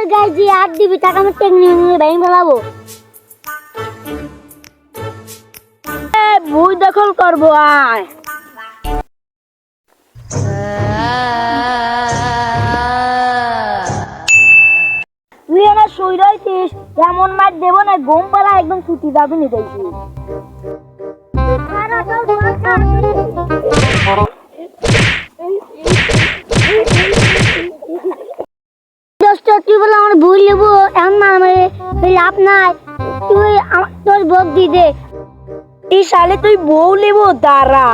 তোর গায়ে যে হাত দিবি টাকা আমি টেকনিক ভেঙে ফেলাবো। ভুই দখল করবো আয়। তুই আমার শুই রয়েছিস, এমন মার দেবো না ঘুম পাড়া একদম ছুটি যাবি নি দেখি। তুই বলে আমার ভুল নেবো এমন মারামারি লাভ নাই, তুই তোর বক দি দে। এই সালে তুই বউ নেবো দাঁড়া।